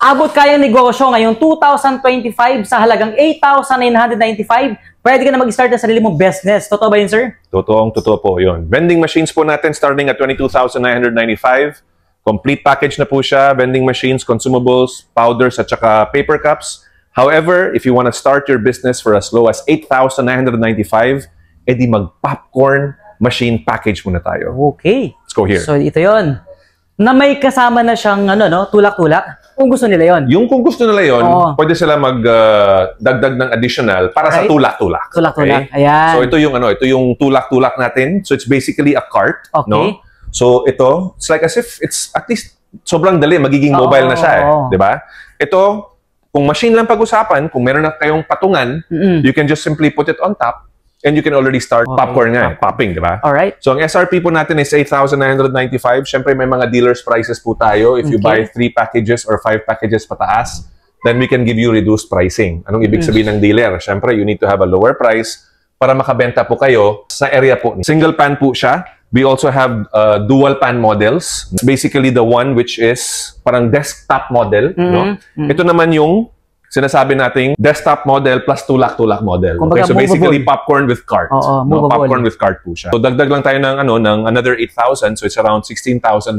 abot kayang negosyo ngayong 2025 sa halagang 8,995, pwede ka na mag-start na sarili mong business. Totoo ba yun, sir? Totoo po yun. Vending machines po natin starting at 22,995. Complete package na po siya. Vending machines, consumables, powders, at saka paper cups. However, if you want to start your business for as low as 8,995, edi mag-popcorn machine package muna tayo. Okay. Let's go here. So, ito yon na may kasama na siyang tulak-tulak. Kung gusto nila yon. Yung kung gusto nila yon, pwede sila mag-dagdag ng additional para sa tulak-tulak. Tulak-tulak. Okay? Ayan. So, ito yung tulak-tulak natin. So, it's basically a cart. Okay. No? So, ito, it's like as if it's at least sobrang dali. Magiging mobile na siya. Diba? Ito, kung machine lang pag-usapan, kung meron na kayong patungan, you can just simply put it on top. And you can already start popcorn nga, popping, di ba? Alright. So, ang SRP po natin is 8,995. Siyempre, may mga dealer's prices po tayo. If you buy 3 packages or 5 packages pataas, then we can give you reduced pricing. Anong ibig sabihin ng dealer? Siyempre, you need to have a lower price para makabenta po kayo sa area po. Single pan po siya. We also have dual pan models. Basically, the one which is parang desktop model. No? Ito naman yung sinasabi nating desktop model plus tulak-tulak model. Okay, so basically popcorn with cart. No? Popcorn with cart po siya. So dagdag lang tayo ng another 8,000, so it's around 16,995.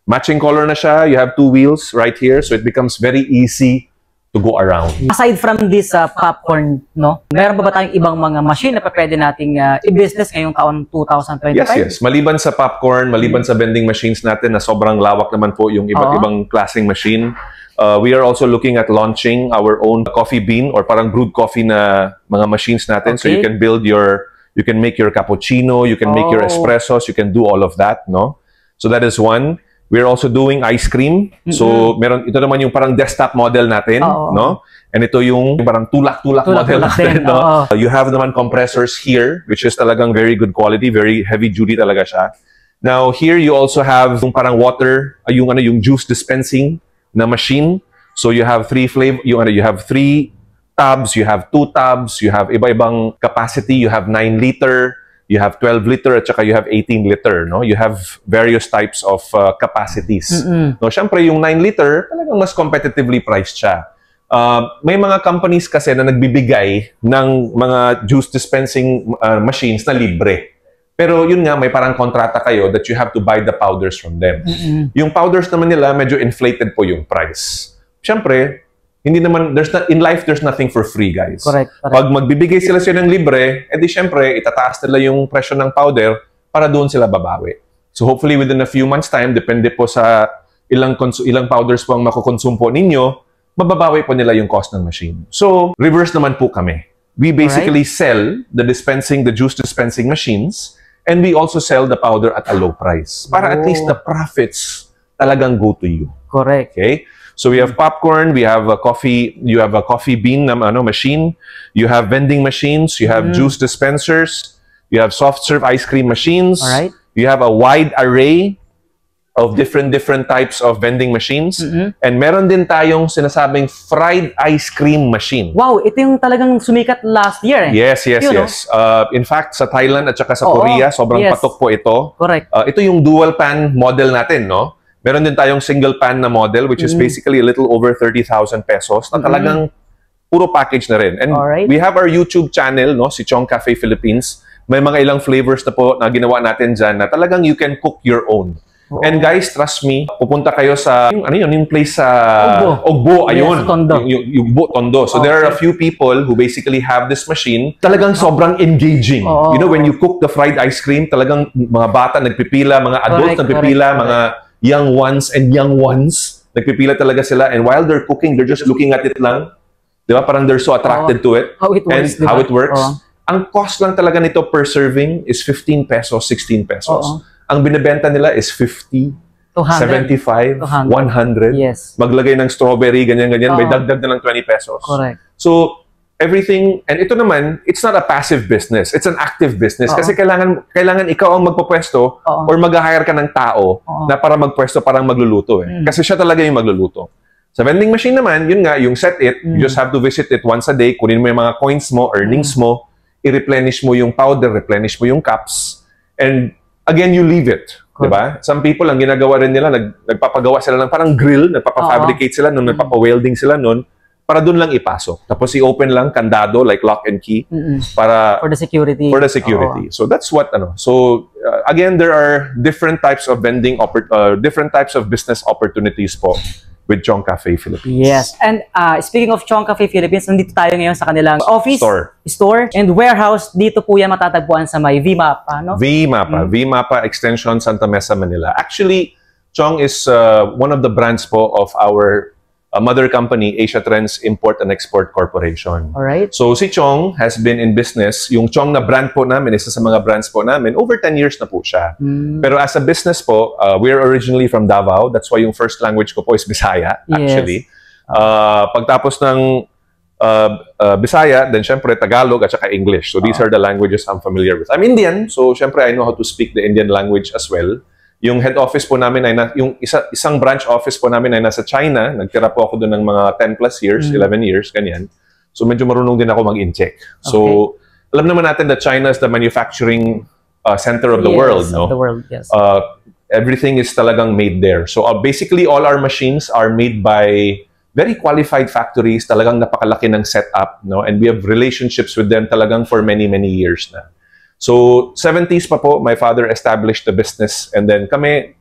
Matching color na siya. You have 2 wheels right here, so it becomes very easy to go around. Aside from this popcorn, no? Meron ba tayong ibang mga machine na pwede nating i-business ngayong taon 2025? Yes. Maliban sa popcorn, maliban sa vending machines natin na sobrang lawak naman po yung iba't ibang klaseng machine. We are also looking at launching our own coffee bean or parang brewed coffee na mga machines natin. So you can you can make your cappuccino, you can make your espressos, you can do all of that, no? So that is one. We're also doing ice cream. So ito naman yung parang desktop model natin, no? And ito yung parang tulak-tulak model natin, no? You have naman compressors here, which is talagang very good quality, very heavy duty talaga siya. Now here you also have yung parang water, yung juice dispensing na machine. So you have 3 flavor, you have 3 tubs, you have 2 tubs, you have iba-ibang capacity, you have 9 liter, you have 12 liter, at saka you have 18 liter, no? You have various types of capacities. No, syempre yung 9 liter, talagang mas competitively priced siya. May mga companies kasi na nagbibigay ng mga juice dispensing machines na libre. Pero yun nga, may parang kontrata kayo that you have to buy the powders from them. Yung powders naman nila, medyo inflated po yung price. Siyempre, hindi naman, in life, there's nothing for free, guys. Correct. Pag magbibigay sila ng libre, edi siyempre, itataas nila yung presyo ng powder para doon sila babawi. So hopefully, within a few months time, depende po sa ilang powders po ang makukonsume po ninyo, mababawi po nila yung cost ng machine. So, reverse naman po kami. We basically sell the juice dispensing machines, and we also sell the powder at a low price. Para at least the profits talagang go to you. Correct. Okay? So we have popcorn, we have a coffee, you have a coffee bean machine, you have vending machines, you have juice dispensers, you have soft serve ice cream machines. Alright. You have a wide array of different types of vending machines. And meron din tayong sinasabing fried ice cream machine. Wow, ito yung talagang sumikat last year. Yes. In fact, sa Thailand at saka sa Korea, sobrang patok po ito. Correct. Ito yung dual pan model natin, no? Meron din tayong single pan na model, which is basically a little over 30,000 pesos na talagang puro package na rin. And we have our YouTube channel, no? Si Chong Cafe Philippines. May mga ilang flavors na po na ginawa natin dyan na talagang you can cook your own. And guys, trust me, pupunta kayo sa yung place sa Ogbo, ayun. Yung Tondo. So there are a few people who basically have this machine. Talagang sobrang engaging. You know, when you cook the fried ice cream, talagang mga bata nagpipila, mga adults nagpipila, mga young ones nagpipila talaga sila. And while they're cooking, they're just looking at it lang. Di ba? Parang they're so attracted to it. How it works. And how it works. Ang cost lang talaga nito per serving is 15 pesos, 16 pesos. Ang binibenta nila is 50, 75, 100. Yes. Maglagay ng strawberry, ganyan-ganyan. May dagdag na lang 20 pesos. Correct. So, everything, and ito naman, it's not a passive business. It's an active business. Kasi kailangan ikaw ang magpapwesto or mag-hire ka ng tao na para magpwesto, parang magluluto. Kasi siya talaga yung magluluto. Sa vending machine naman, yun nga, yung set it, you just have to visit it once a day, kunin mo yung mga coins mo, earnings mo, i-replenish mo yung powder, replenish mo yung cups, and again, you leave it. Diba? Some people, ang ginagawa rin nila, nagpapagawa sila ng parang grill, nagpapafabricate sila nun, nagpapawelding sila nun, para dun lang ipasok. Tapos i-open lang, kandado, like lock and key, para For the security. So that's what, again, there are different types of different types of business opportunities po with Chong Cafe Philippines. Yes. And speaking of Chong Cafe Philippines, nandito tayo ngayon sa kanilang office, Store. and warehouse. Dito po yan matatagpuan sa may VMAPA, no? VMAPA Extension Santa Mesa, Manila. Actually, Chong is one of the brands po of our mother company, Asia Trends Import and Export Corporation. Alright. So si Chong has been in business. Yung Chong na brand po namin, isa sa mga brands po namin, over 10 years na po siya. Pero as a business po, we're originally from Davao. That's why yung first language ko po is Bisaya, actually. Pagtapos ng Bisaya, then syempre Tagalog at saka English. So these are the languages I'm familiar with. I'm Indian, so syempre I know how to speak the Indian language as well. Yung head office po namin ay yung isang branch office po namin ay nasa China. Nagtira po ako doon ng mga 10 plus years, 11 years, ganyan. So medyo marunong din ako mag-incheck. So alam naman natin that China is the manufacturing center of the world, no? Of the world, yes. Everything is talagang made there. So basically all our machines are made by very qualified factories, talagang napakalaki ng setup, no? And we have relationships with them talagang for many years na. So, 70s pa po, my father established the business, and then kaming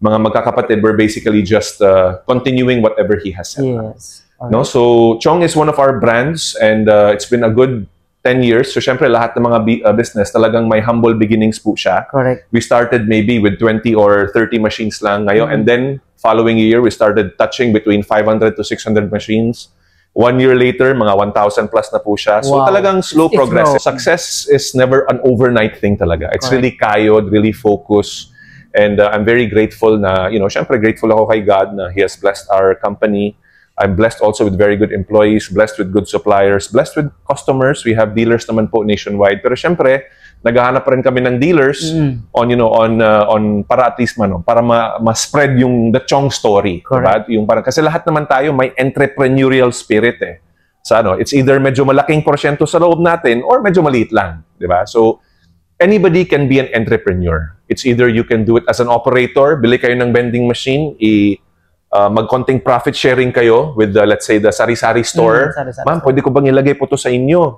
mga magkakapatid, we're basically just continuing whatever he has set up. No? So, Chong is one of our brands, and it's been a good 10 years. So, syempre, lahat ng mga business, talagang may humble beginnings po siya. Correct. We started maybe with 20 or 30 machines lang ngayon, and then, following year, we started touching between 500 to 600 machines. 1 year later, mga 1,000 plus na po siya. So talagang slow progress. Success is never an overnight thing talaga. It's really kayod, really focus. And I'm very grateful na, syempre grateful ako kay God na He has blessed our company. I'm blessed also with very good employees, blessed with good suppliers, blessed with customers. We have dealers naman po nationwide. Pero syempre, naghahanap pa rin kami ng dealers on para at least para ma-spread yung the Chong story, diba? Yung parang kasi lahat naman tayo may entrepreneurial spirit eh. So it's either medyo malaking porsyento sa loob natin or medyo maliit lang, diba? So anybody can be an entrepreneur. It's either you can do it as an operator, bili kayo ng vending machine, mag-konting profit sharing kayo with let's say the sari-sari store. Ma'am, pwede ko bang ilagay po to sa inyo?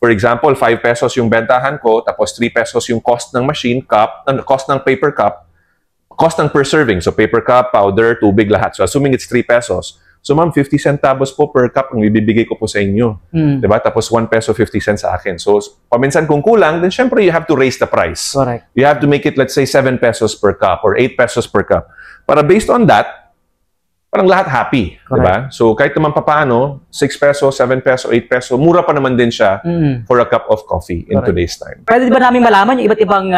For example, 5 pesos yung bentahan ko, tapos 3 pesos yung cost ng machine cup, cost ng paper cup, cost ng per serving. So paper cup, powder, tubig, lahat. So assuming it's 3 pesos. So ma'am, 50 centavos po per cup ang ibibigay ko po sa inyo. Diba? Tapos 1 peso 50 cents sa akin. So paminsan kung kulang, then syempre you have to raise the price. Correct. You have to make it, let's say, 7 pesos per cup or 8 pesos per cup. Para based on that, parang lahat happy, di ba? So kahit naman papaano, 6 peso, 7 peso, 8 peso, mura pa naman din siya for a cup of coffee in today's time. Pwede ba namin malaman yung iba't ibang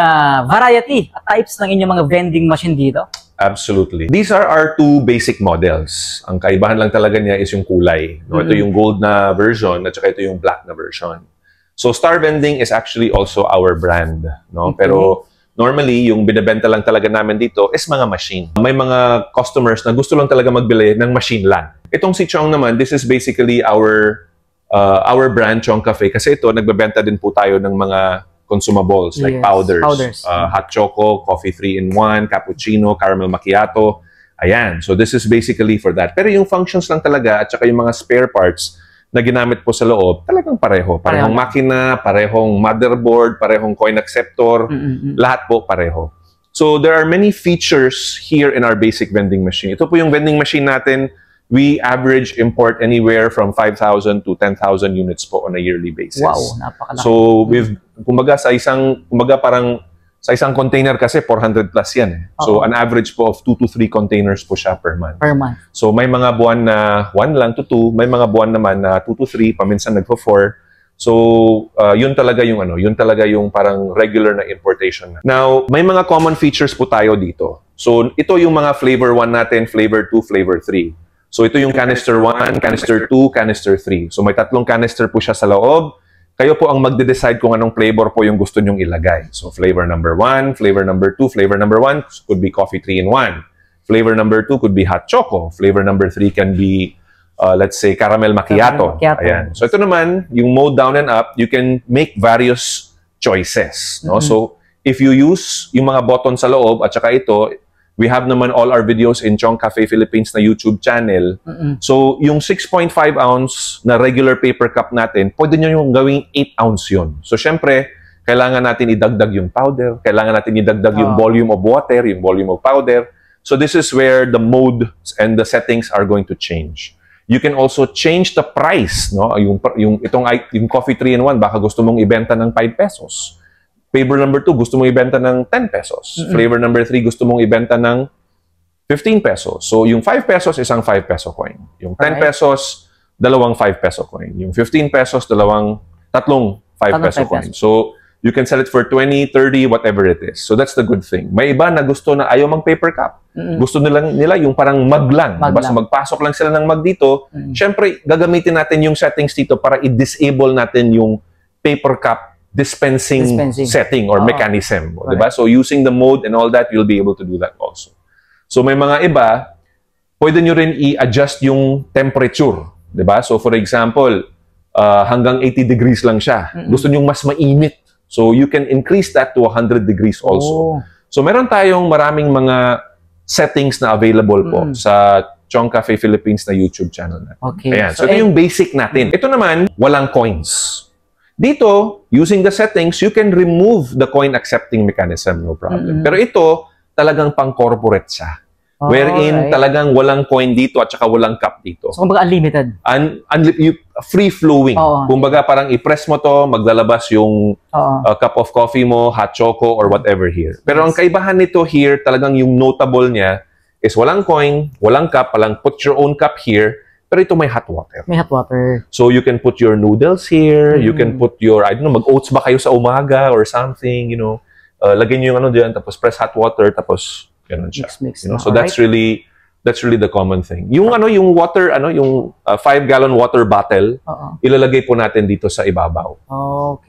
variety at types ng inyong mga vending machine dito? Absolutely. These are our 2 basic models. Ang kaibahan lang talaga niya is yung kulay. No? Ito yung gold na version at saka ito yung black na version. So Star Vending is actually also our brand. No? Pero normally, yung binibenta lang talaga namin dito is mga machine. May mga customers na gusto lang talaga magbili ng machine lang. Itong si Chong naman, this is basically our brand, Chong Cafe. Kasi ito, nagbebenta din po tayo ng mga consumables like powders. Hot choco, coffee 3-in-1, cappuccino, caramel macchiato. Ayan. So this is basically for that. Pero yung functions lang talaga at saka yung mga spare parts na ginamit po sa loob, talagang pareho. Parehong makina, parehong motherboard, parehong coin acceptor, lahat po pareho. So there are many features here in our basic vending machine. Ito po yung vending machine natin. We average import anywhere from 5,000 to 10,000 units po on a yearly basis. Wow, napakalaki. So kumbaga sa isang container kasi 400 plus yan eh. So an average po of 2 to 3 containers po siya per month. So may mga buwan na 1 lang to 2, may mga buwan naman na 2 to 3, paminsan nagpo-4. So yun talaga yung parang regular na importation. Now, may mga common features po tayo dito. So ito yung mga flavor 1 natin, flavor 2, flavor 3. So ito yung canister 1, canister 2, canister 3. So may 3 canister po siya sa loob. Kayo po ang magde-decide kung anong flavor po yung gusto nyong ilagay. So, flavor number 1, flavor number 2, flavor number 1 could be coffee 3-in-1. Flavor number 2 could be hot choco. Flavor number 3 can be, let's say, caramel macchiato. Ayan. So, ito naman, yung mode down and up, you can make various choices. No? So, if you use yung mga button sa loob at saka ito, we have naman all our videos in Chong Cafe Philippines na YouTube channel. So, yung 6.5 ounce na regular paper cup natin, pwede nyo yung gawing 8 ounce yun. So, syempre, kailangan natin idagdag yung powder, kailangan natin idagdag yung volume of water, yung volume of powder. So, this is where the mode and the settings are going to change. You can also change the price, no? Yung coffee 3-in-1, baka gusto mong ibenta ng 5 pesos. Flavor number 2, gusto mong ibenta ng 10 pesos. Flavor number 3, gusto mong ibenta ng 15 pesos. So, yung 5 pesos, isang 5 peso coin. Yung 10 pesos, dalawang 5 peso coin. Yung 15 pesos, tatlong 5 peso coin. So, you can sell it for 20, 30, whatever it is. So, that's the good thing. May iba na gusto na ayaw mag-paper cup. Gusto nila yung parang mug lang. Basta magpasok lang sila ng mug dito. Siyempre, gagamitin natin yung settings dito para i-disable natin yung paper cup dispensing setting or mechanism. Diba? So, using the mode and all that, you'll be able to do that also. So, may mga iba, pwede nyo rin i-adjust yung temperature. Diba? So, for example, hanggang 80 degrees lang siya. Gusto nyo mas mainit. So, you can increase that to 100 degrees also. So, meron tayong maraming mga settings na available po sa Chong Cafe Philippines na YouTube channel natin. Okay. Ayan. So, ito yung basic natin. Ito naman, walang coins. Dito, using the settings, you can remove the coin accepting mechanism, no problem. Pero ito, talagang pang-corporate siya. Wherein talagang walang coin dito at saka walang cup dito. So, kumbaga unlimited. Free-flowing. Kumbaga parang i-press mo to, maglalabas yung cup of coffee mo, hot choco, or whatever here. Pero ang kaibahan nito here, talagang yung notable niya is walang coin, walang cup, palang put your own cup here. Pero ito may hot water. May hot water. So, you can put your noodles here. You can put your, I don't know, mag-oats ba kayo sa umaga or something, you know. Lagyan nyo yung ano dyan, tapos press hot water, tapos ganun siya. Mix. You know? So, that's really the common thing. Yung yung water, yung 5-gallon water bottle, ilalagay po natin dito sa ibabaw.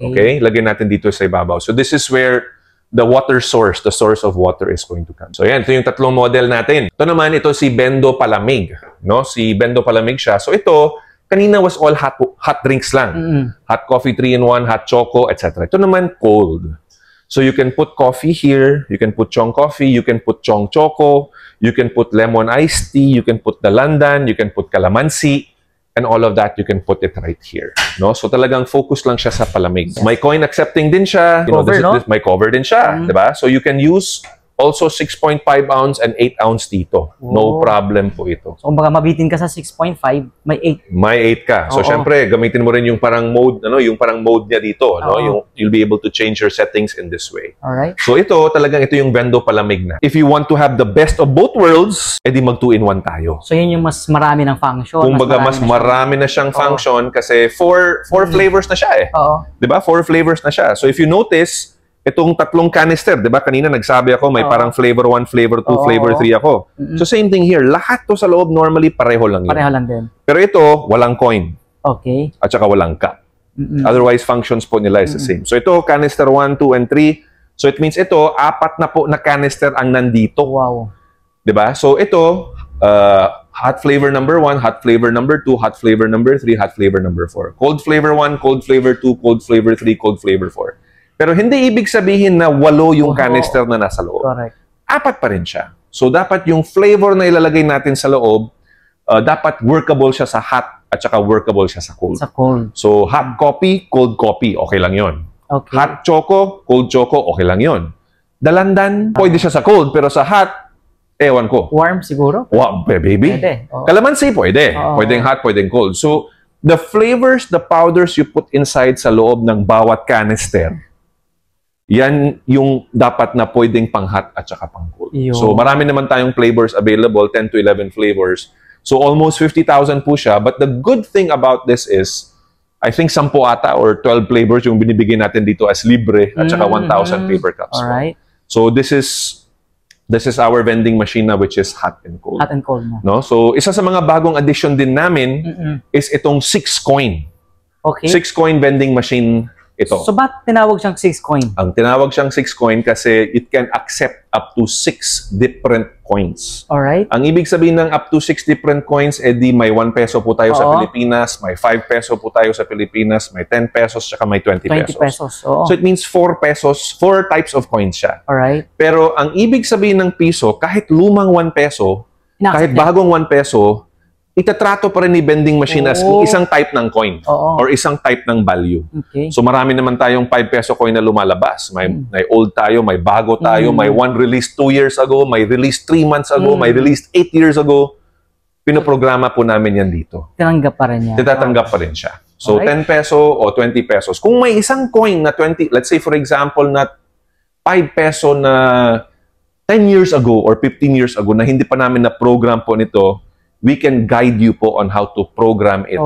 Okay? Lagyan natin dito sa ibabaw. So, this is where the water source, the source of water is going to come. So, yan. Ito yung tatlong model natin. Ito naman, ito si Bendo Palamig. No? Si Bendo Palamig siya. So, ito, kanina was all hot drinks lang. Hot coffee 3-in-1, hot choco, etc. Ito naman, cold. So, you can put coffee here. You can put Chong coffee. You can put Chong choco. You can put lemon iced tea. You can put dalandan. You can put calamansi. And all of that, you can put it right here. No? So talagang focus lang siya sa palamig. May coin accepting din siya. May cover din siya. Diba? So you can use also 6.5 ounce and 8 ounce dito. No problem po ito. So, kumbaga mabitin ka sa 6.5, may 8. May 8 ka. So, syempre, gamitin mo rin yung parang mode, yung parang mode niya dito. No? You'll be able to change your settings in this way. Alright. So, ito yung Bendo Palamig na. If you want to have the best of both worlds, edi mag 2-in-1 tayo. So, yun yung mas marami ng function. Kumbaga, mas marami na siyang function kasi 4 flavors na siya eh. Diba? 4 flavors na siya. So, if you notice, itong tatlong canister, di ba? Kanina nagsabi ako, may parang flavor 1, flavor 2, flavor 3 ako. So, same thing here. Lahat to sa loob, normally, pareho lang yun. Pareho lang din. Pero ito, walang coin. Okay. At saka walang cup. Otherwise, functions po nila is the same. So, ito, canister 1, 2, and 3. So, it means ito, 4 na po na canister ang nandito. Wow. Di ba? So, ito, hot flavor number 1, hot flavor number 2, hot flavor number 3, hot flavor number 4. Cold flavor 1, cold flavor 2, cold flavor 3, cold flavor 4. Pero hindi ibig sabihin na 8 yung canister na nasa loob. Correct. 4 pa rin siya. So, dapat yung flavor na ilalagay natin sa loob, dapat workable siya sa hot at saka workable siya sa cold. Sa cold. So, hot coffee, okay lang yon. Okay. Hot choco, cold choco, okay lang yon. Dalandan, pwede siya sa cold, pero sa hot, ewan ko. Warm siguro? Wow, baby. Pwede. Calamansi, pwede. Pwedeng hot, pwedeng cold. So, the flavors, the powders you put inside sa loob ng bawat canister, yan yung dapat na pwedeng pang-hot at saka pang-cold. So, marami naman tayong flavors available, 10 to 11 flavors. So, almost 50,000 po siya. But the good thing about this is, I think 10 ata or 12 flavors yung binibigay natin dito as libre at saka 1,000 paper cups. Alright. So, this is our vending machine na which is hot and cold. Hot and cold na. No? So, isa sa mga bagong addition din namin is itong 6 coin. Okay. 6 coin vending machine ito. So, ba't tinawag siyang 6 coin? Ang tinawag siyang 6 coin kasi it can accept up to 6 different coins. Alright. Ang ibig sabihin ng up to 6 different coins, edi may 1 peso po tayo sa Pilipinas, may 5 peso po tayo sa Pilipinas, may 10 pesos, saka may 20 pesos. 20 pesos, oo. So it means 4 pesos, 4 types of coins siya. Alright. Pero ang ibig sabihin ng piso, kahit lumang 1 peso, kahit Ina-accept bagong 1 peso, itatrato pa rin ni vending machine as isang type ng coin or isang type ng value. Okay. So marami naman tayong 5 peso coin na lumalabas. May old tayo, may bago tayo, may one released 2 years ago, may released 3 months ago, may released 8 years ago. Pinoprograma po namin yan dito. Tinanggap pa rin yan. Tinatanggap pa rin siya. So Alright. 10 peso o 20 pesos. Kung may isang coin na 20, let's say for example na 5 peso na 10 years ago or 15 years ago na hindi pa namin na program po nito, we can guide you po on how to program it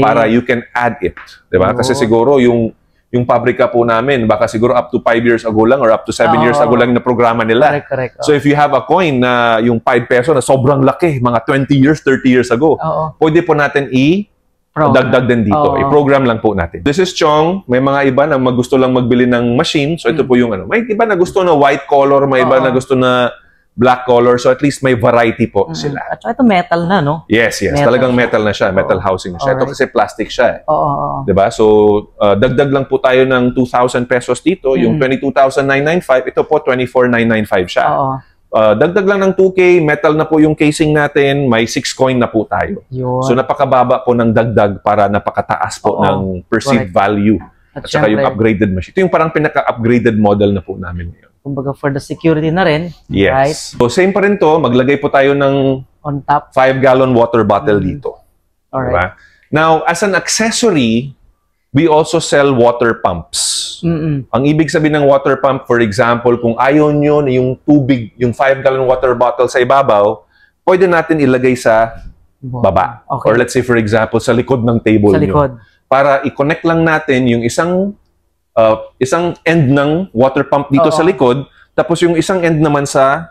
para you can add it. Diba? Kasi siguro yung pabrika po namin, baka siguro up to 5 years ago lang or up to 7 years ago lang na programa nila. Correct. So if you have a coin na yung 5 peso na sobrang laki, mga 20 years, 30 years ago, pwede po natin dagdag din dito. I-program lang po natin. This is Chong. May mga iba na gusto lang magbili ng machine. So ito po yung ano. May iba na gusto na white color, may iba na gusto na black color. So at least may variety po sila. At saka ito metal na, no? Yes. Metal. Talagang metal na siya. Metal housing na siya. Ito kasi plastic siya. Oo. Diba? So dagdag lang po tayo ng 2,000 pesos dito. Yung 22,995, ito po 24,995 siya. Dagdag lang ng 2K, metal na po yung casing natin, may 6 coin na po tayo. So napakababa po ng dagdag para napakataas po ng perceived value. At saka yung upgraded machine. Ito yung parang pinaka-upgraded model na po namin ngayon. Kumbaga for the security na rin. Yes. Right? So same pa rin to, maglagay po tayo ng on top 5-gallon water bottle dito. Alright. Diba? Now, as an accessory, we also sell water pumps. Ang ibig sabihin ng water pump, for example, kung ayaw nyo na yung tubig, yung 5-gallon water bottle sa ibabaw, pwede natin ilagay sa baba. Or let's say, for example, sa likod ng table nyo. Para i-connect lang natin yung isang end ng water pump dito sa likod, tapos yung isang end naman sa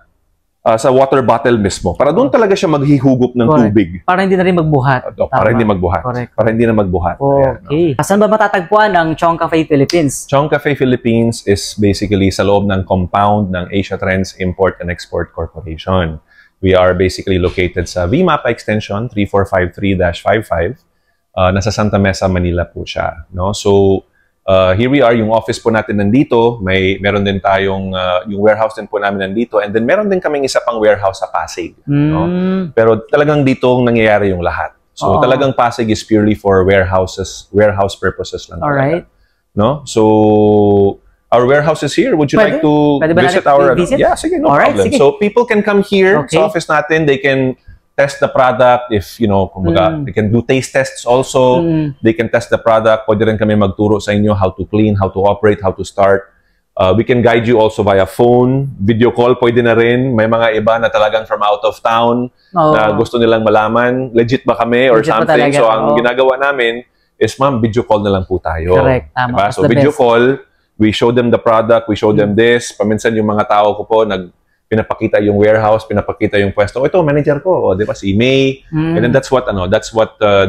water bottle mismo. Para doon talaga siya maghihugot ng tubig. Para hindi na rin magbuhat. Para hindi magbuhat. Para hindi na magbuhat. Okay. Saan ba matatagpuan ang Chong Cafe Philippines? Chong Cafe Philippines is basically sa loob ng compound ng Asia Trends Import and Export Corporation. We are basically located sa VMAPA Extension 3453-55. Nasa Santa Mesa, Manila po siya. No? So, here we are, yung office po natin nandito, meron din tayong, yung warehouse din po namin nandito, and then meron din kaming isa pang warehouse sa Pasig. No? Pero talagang dito nangyayari yung lahat. So talagang Pasig is purely for warehouse purposes lang. Alright. No? So, our warehouse is here. Would you like to visit our... Yeah, sige, no problem. Sige. So people can come here sa office natin, they can test the product if, you know, kumbaga, they can do taste tests also. They can test the product. Pwede rin kami magturo sa inyo how to clean, how to operate, how to start. We can guide you also via phone, video call, pwede na rin. May mga iba na talagang from out of town na gusto nilang malaman, legit ba kami or something. So, ang ginagawa namin is, ma'am, video call na lang po tayo. Correct. Tama. Diba? So, video call, we show them the product, we show them this. Paminsan yung mga tao ko po, pinapakita yung warehouse, pinapakita yung pwesto. Ito, manager ko, di ba, si May. And then that's what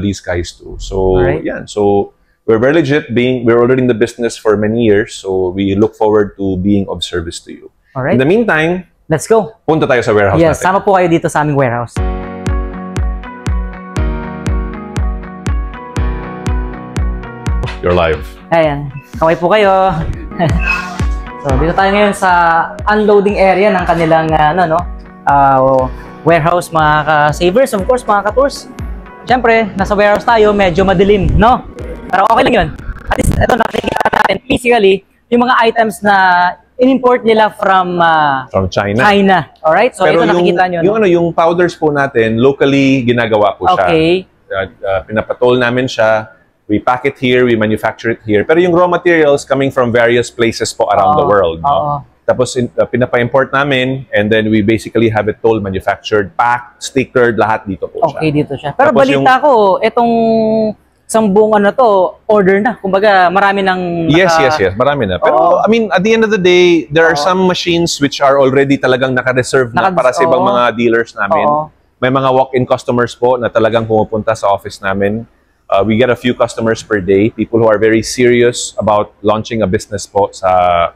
these guys do. So, yan. So, we're very legit. We're already in the business for many years. So, we look forward to being of service to you. Alright. In the meantime, let's go. Punta tayo sa warehouse natin. Yes, sama po kayo dito sa aming warehouse. You're live. Ayan. Kaway po kayo. So, dito tayo ngayon sa unloading area ng kanilang warehouse, mga ka-savers, of course, mga ka-tours. Siyempre, nasa warehouse tayo, medyo madilim, no? Pero okay lang yun. At least, ito nakikita natin, basically, yung mga items na in-import nila from China. Alright? So, pero ito nakikita nyo. Yung powders po natin, locally ginagawa po siya. Okay. Pinapatol namin siya. We pack it here, we manufacture it here. Pero yung raw materials coming from various places po around the world. No? Tapos pinapa-import namin and then we basically have it tolled, manufactured, packed, stickered, lahat dito po siya. Okay, dito siya. Pero tapos balita ko, itong isang buong order na. Kumbaga, marami nang... Yes. Marami na. Pero, I mean, at the end of the day, there are some machines which are already talagang naka-reserve na para sa ibang mga dealers namin. May mga walk-in customers po na talagang pumupunta sa office namin. We get a few customers per day, people who are very serious about launching a business po sa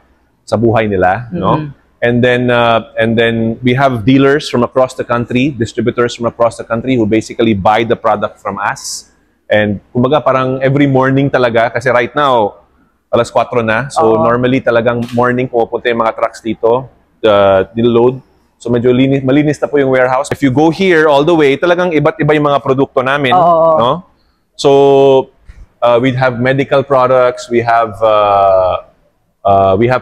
buhay nila, no? And then we have dealers from across the country, distributors from across the country who basically buy the product from us. And kumbaga parang every morning talaga, kasi right now, alas 4 na. So normally talagang morning pumupunta yung mga trucks dito, niload. So medyo malinis na po yung warehouse. If you go here all the way, talagang iba't iba yung mga produkto namin, no? So we have medical products, we have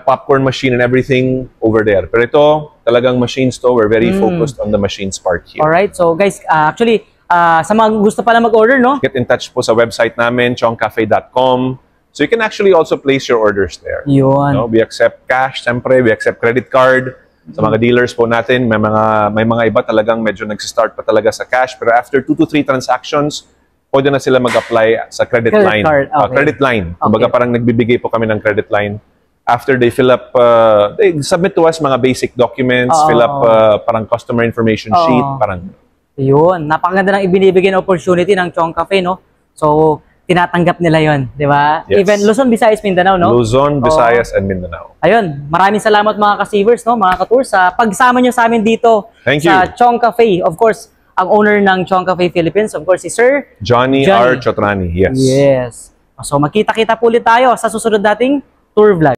popcorn machine and everything over there. Pero ito, talagang machines to. We're very focused on the machines part here. Alright, so guys, actually, sa mga gusto pala mag-order, no? Get in touch po sa website namin, chongcafe.com. So you can actually also place your orders there. Yun. No? We accept cash, siyempre. We accept credit card. Sa mga dealers po natin, may mga iba talagang medyo nag-start pa talaga sa cash. Pero after 2 to 3 transactions, pwede na sila mag-apply sa credit line. Card, okay. Credit line. Kumbaga parang nagbibigay po kami ng credit line. After they fill up, they submit to us mga basic documents, fill up parang customer information sheet, parang... Yun, napakaganda ng ibinibigay na opportunity ng Chong Cafe, no? So, tinatanggap nila yon, di ba? Yes. Even Luzon, Visayas, Mindanao, no? Luzon, Visayas, and Mindanao. Ayun, maraming salamat mga ka-savers, no? Mga ka-tours, sa pagsama nyo sa amin dito Thank sa you. Chong Cafe. Of course, ang owner ng Chong Cafe Philippines, of course, si Sir Johnny R. Chotrani, yes. Yes. So, magkita-kita po ulit tayo sa susunod nating tour vlog.